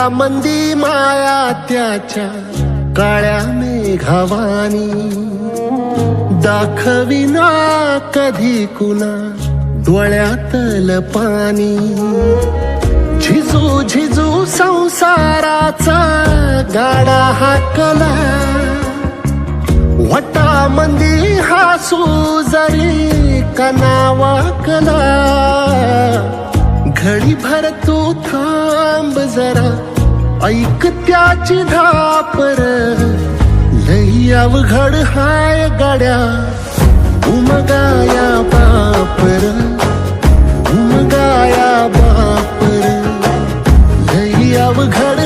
मंदी माया त्याच्या काळ्या मेघावानी, दाखविना कधी कुणा डोळ्यातल पाणी. झिजू झिजू संसाराचा गाडा हाकला, वटामंदी हासू जरी कना वाकला. घडीभर तू थांब जरा, ऐक त्याची धापर, लई अवघड हाय गड्या उमगाया बापर, उमगाया बापर, लई अवघड